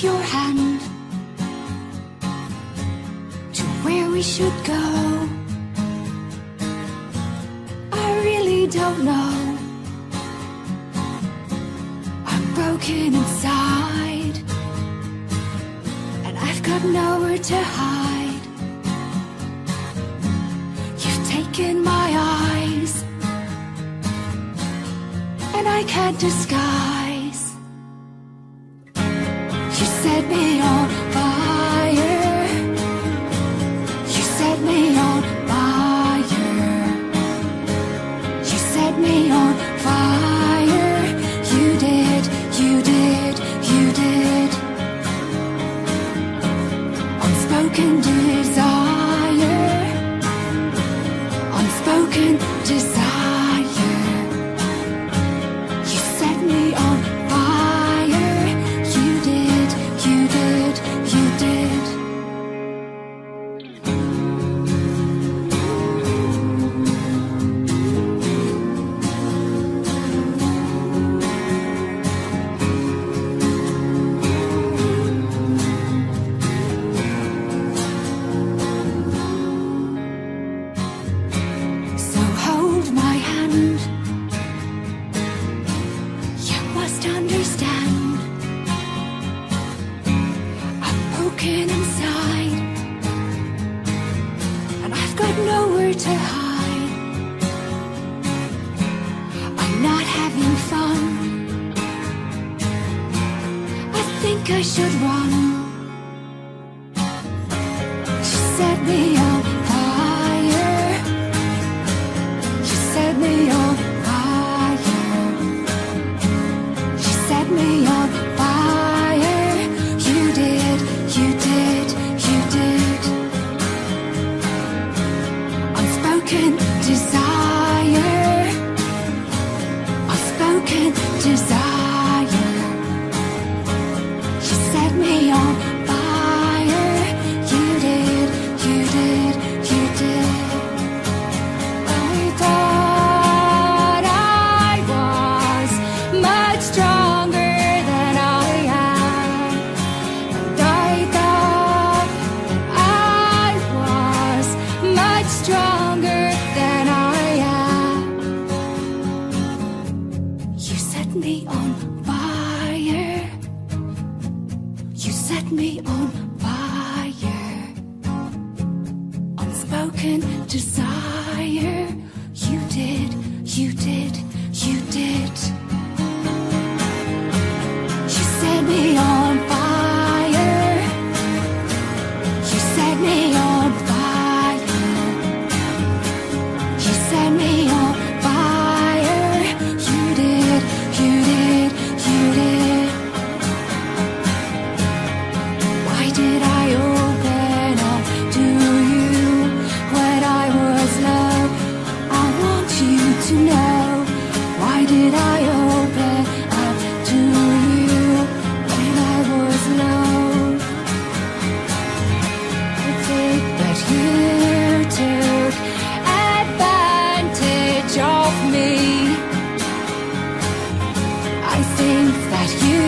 your hand to where we should go. I really don't know. I'm broken inside, and I've got nowhere to hide. You've taken my eyes, and I can't disguise. You set me on fire. You set me on fire. You set me on fire. You did, you did, you did. Unspoken desire. Unspoken desire. You set me on fire. You did, you did, you did. So hold my hand. You must understand. I'm broken inside, and I've got nowhere to hide. I'm not having fun. I think I should run. You set me on fire. You set me on fire. You set me on fire. You did, you did, you did. Unspoken desire. Unspoken desire. You set me on fire. You did, you did, you did. I thought I was much stronger than I am. And I thought I was much stronger than I am. You set me on fire. You set me on fire. Unspoken desire. You did, you did, you did. You set me on fire. You set me on fire. You set me on fire. You did, you did, you did. Why did I open up to you when I was low? I want you to know. Why did I open up to you when I was low? I think that you took advantage of me. I think that you